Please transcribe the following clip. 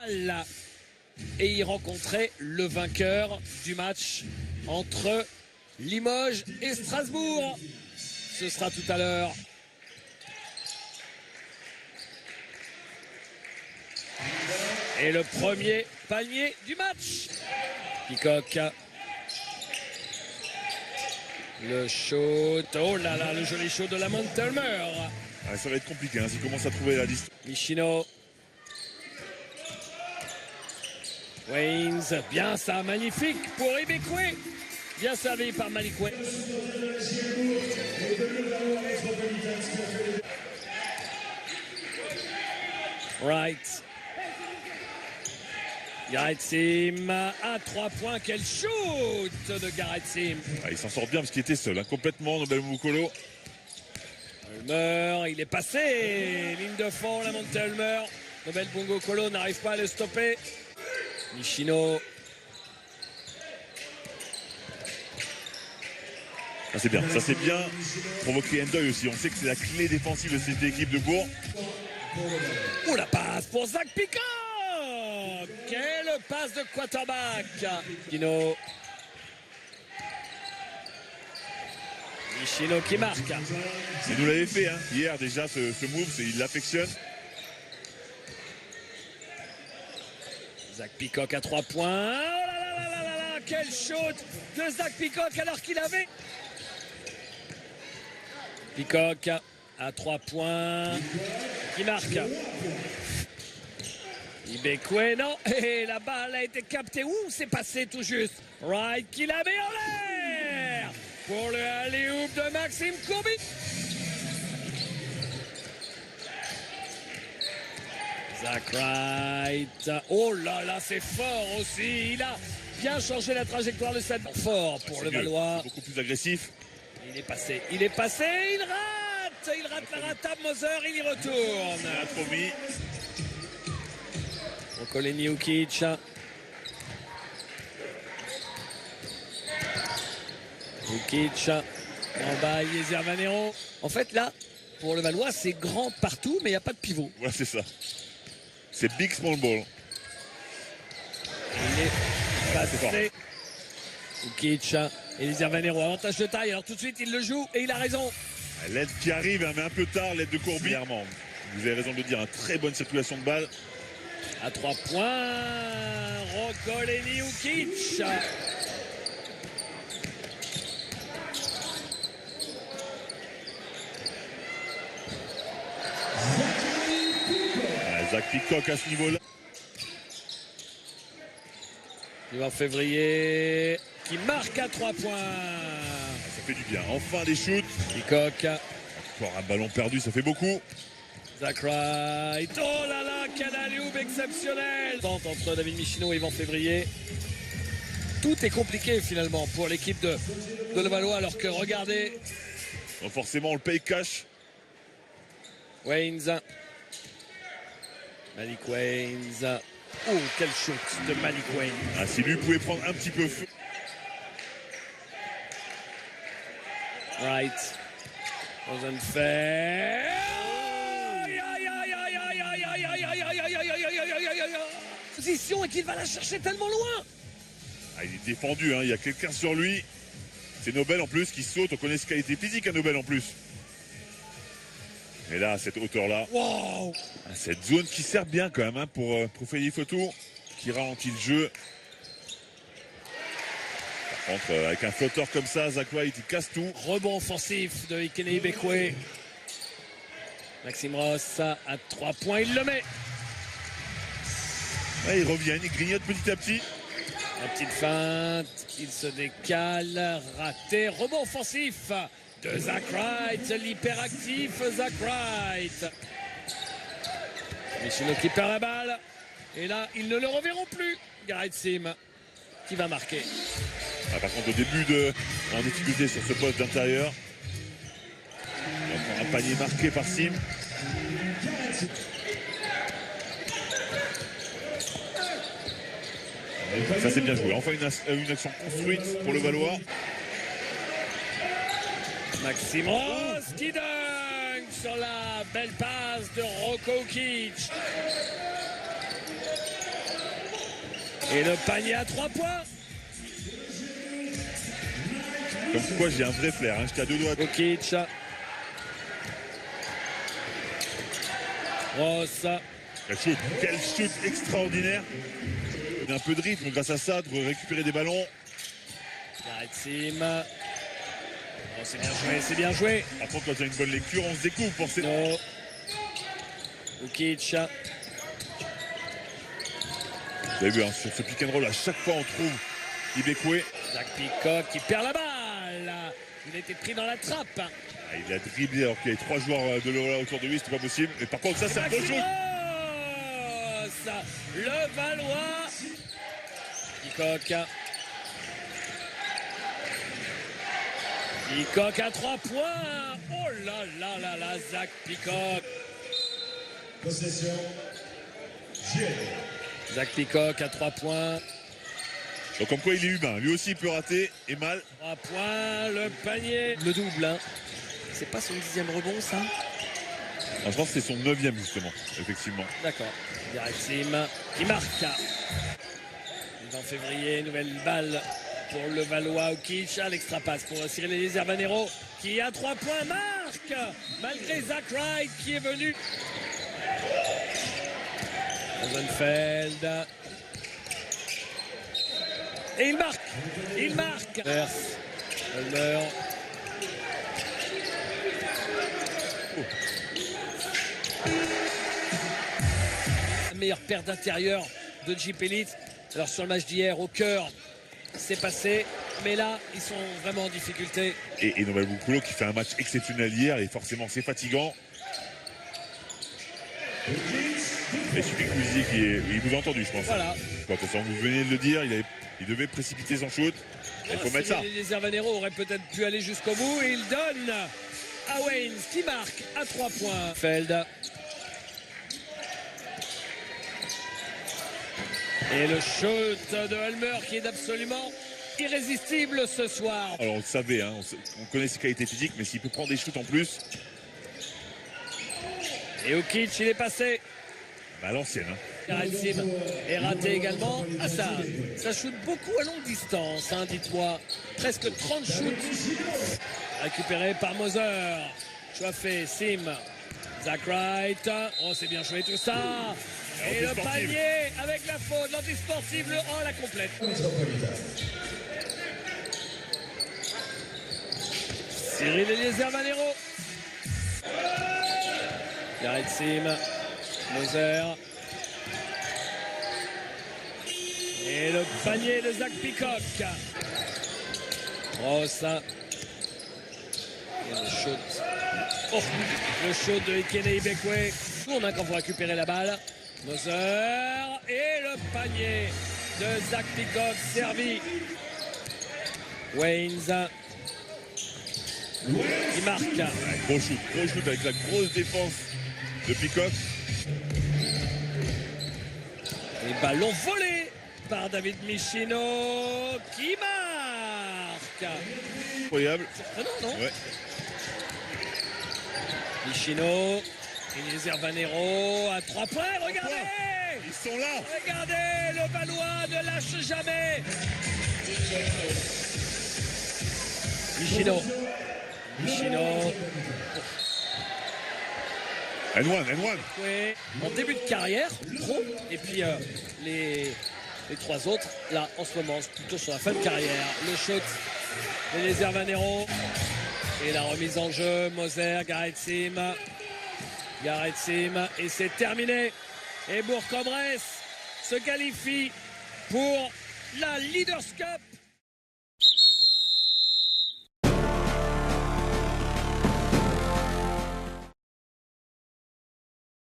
Et il rencontrait le vainqueur du match entre Limoges et Strasbourg. Ce sera tout à l'heure. Et le premier panier du match. Peacock. Le shoot. Oh là là, le joli shoot de la Montelmer. Ah, ça va être compliqué, hein, s'il commence à trouver la distance. Michino. Waynes, bien ça, magnifique pour Ibekwe. Bien servi par Malikwe. Right. Gareth Sim à 3 points. Quel shoot de Gareth Sim. Ah, il s'en sort bien parce qu'il était seul, hein, complètement, Nobel Mukolo. Ulmer, il est passé. Ligne de fond, la montée Ulmer. Nobel Bongo Kolo n'arrive pas à le stopper. Michino. Ça c'est bien provoquer Endoy aussi. On sait que c'est la clé défensive de cette équipe de Bourg. Oh, la passe pour Zach Peacock. Quelle passe de quarterback. Michino. Michino qui marque. Il nous l'avait fait, hein, hier déjà ce move, il l'affectionne. Zach Peacock à 3 points. Oh là là là là là, quel shoot de Zach Peacock alors qu'il avait. Peacock à 3 points. Qui marque. Ibekwe, non. Et la balle a été captée. Ouh, c'est passé tout juste. Wright qui la met en l'air. Pour le alley-oop de Maxime Courbis. Zach Wright. Oh là là, c'est fort aussi. Il a bien changé la trajectoire de cette fort pour le Valois. Beaucoup plus agressif. Il est passé, il rate la ratable Moser, il y retourne. Il a trop mis. Okoleni Ukic. Ukic. En bas, Yezer Vanero. En fait, là, pour le Valois, c'est grand partout, mais il n'y a pas de pivot. Voilà, c'est ça. C'est big small ball. Il est passé. Ukic. Yezer Vanero, avantage de taille. Alors tout de suite, il le joue et il a raison. L'aide qui arrive, hein, mais un peu tard, l'aide de Courbis. Vous avez raison de le dire, une très bonne circulation de balle. À 3 points, Okoleni Ukic. Zach Peacock à ce niveau-là. En février, qui marque à 3 points. Ça fait du bien. Enfin des shoots. Peacock. Encore un ballon perdu, ça fait beaucoup. Zach Wright. Oh là là, quel alley-oop exceptionnel. Entre David Michino et Yvan Février. Tout est compliqué finalement pour l'équipe de Levallois, alors que regardez. Donc forcément, on le paye cash. Waynes. Malik Waynes. Oh, quel shoot de Malik Waynes. Ah, si lui pouvait prendre un petit peu feu. Wright. Rosenfeld. Position et qu'il va la chercher tellement loin. Ah, il est défendu, hein. Il y a quelqu'un sur lui. C'est Nobel en plus qui saute. On connaît ce qualité physique à Nobel en plus. Et là, à cette hauteur-là, wow. Cette zone qui sert bien quand même, hein, pour Freddy Photo, qui ralentit le jeu. Par contre, avec un flotteur comme ça, Zach Wright, il casse tout. Rebond offensif de Ikene Ibekwe. Maxime Ross à 3 points, il le met. Là, il revient, il grignote petit à petit. La petite feinte, il se décale, raté, rebond offensif de Zach Wright, l'hyperactif Zach Wright. Michino qui perd la balle. Et là, ils ne le reverront plus. Gareth Sim qui va marquer. Ah, par contre, au début en difficulté sur ce poste d'intérieur. Un panier marqué par Sim. Ça c'est bien joué. Enfin une action construite pour le Valois. Maxime Ross qui dunk sur la belle passe de Rocco Ukic. Et le panier à 3 points. Comme quoi j'ai un vrai flair, hein. J'étais à 2 doigts. Okic. Ross. Quel shoot extraordinaire. Il a un peu de rythme grâce à ça, de récupérer des ballons. Garrett-Sim. Oh, c'est bien joué, c'est bien joué. Par contre, quand il y a une bonne lecture, on se découvre pour ces... No. Okic. Vous avez vu, hein, sur ce pick and roll, à chaque fois on trouve Ibekwe. Zach Peacock qui perd la balle. Il a été pris dans la trappe. Ah, il a dribblé alors qu'il y avait 3 joueurs de Levallois autour de lui, c'était pas possible. Mais par contre, ça, c'est un beau shoot. Le Valois. Peacock. Peacock à 3 points. Oh là là là là, Zach Peacock. Possession. Zach Peacock à 3 points. Donc comme quoi il est humain, lui aussi il peut rater et mal. 3 points, le panier. Le double, hein. C'est pas son 10e rebond, ça? Je pense que c'est son 9e justement, effectivement. D'accord. Garrett-Sim qui marque. En février, nouvelle balle pour le Valois. Okic à l'extra passe pour Cyril Eliezer-Banero qui à 3 points marque malgré Zach Wright qui est venu. Rosenfeld. Et il marque. Il marque. Ulmer. La meilleure paire d'intérieur de Jeep Elite. Alors sur le match d'hier, au cœur, c'est passé. Mais là, ils sont vraiment en difficulté. Et Nobel Boukoulou qui fait un match exceptionnel hier et forcément c'est fatigant. Et Subi Kouzi qui est... Il vous a entendu, je pense. Voilà. Bon, de toute façon, vous venez de le dire, il devait précipiter son shoot. Il faut mettre ça. Les Hervanero auraient peut-être pu aller jusqu'au bout. Et il donne à Wayne qui marque à 3 points. Feld. Et le shoot de Ulmer qui est absolument irrésistible ce soir. Alors on le savait, hein, on connaît ses qualités physiques, mais s'il peut prendre des shoots en plus. Et Okic, il est passé. Bah, à l'ancienne. Hein. Garrett-Sim est raté également. Ah ça shoot beaucoup à longue distance, hein, dites-moi. Presque 30 shoots. Récupéré par Moser. Choifé, Sim. Zach Wright. Oh, c'est bien joué tout ça. Et le panier avec la faute, l'antisportive, le 1, la complète. Cyril Eliezer-Banero. Garrett-Sim. Moser. Et le panier de Zach Peacock. Ross. Et le shoot. Oh, le shoot de Ikene Ibekwe. Tourne quand vous récupérez la balle. Moser. Et le panier de Zach Peacock servi. Waynes. Qui marque. Gros shoot avec la grosse défense de Peacock. Et ballon volé par David Michino qui marque. Incroyable. Ah non, non. Ouais. Michino, Eliezer-Banero à 3 points, regardez. Ils sont là. Regardez, le Valois ne lâche jamais. Michino. And one. Ouais. En début de carrière, pro, et puis les 3 autres, là, en ce moment, plutôt sur la fin de carrière. Le shoot, Eliezer-Banero. Et la remise en jeu, Moser, Garrett-Sim, et c'est terminé. Et Bourg-en-Bresse se qualifie pour la Leaders Cup.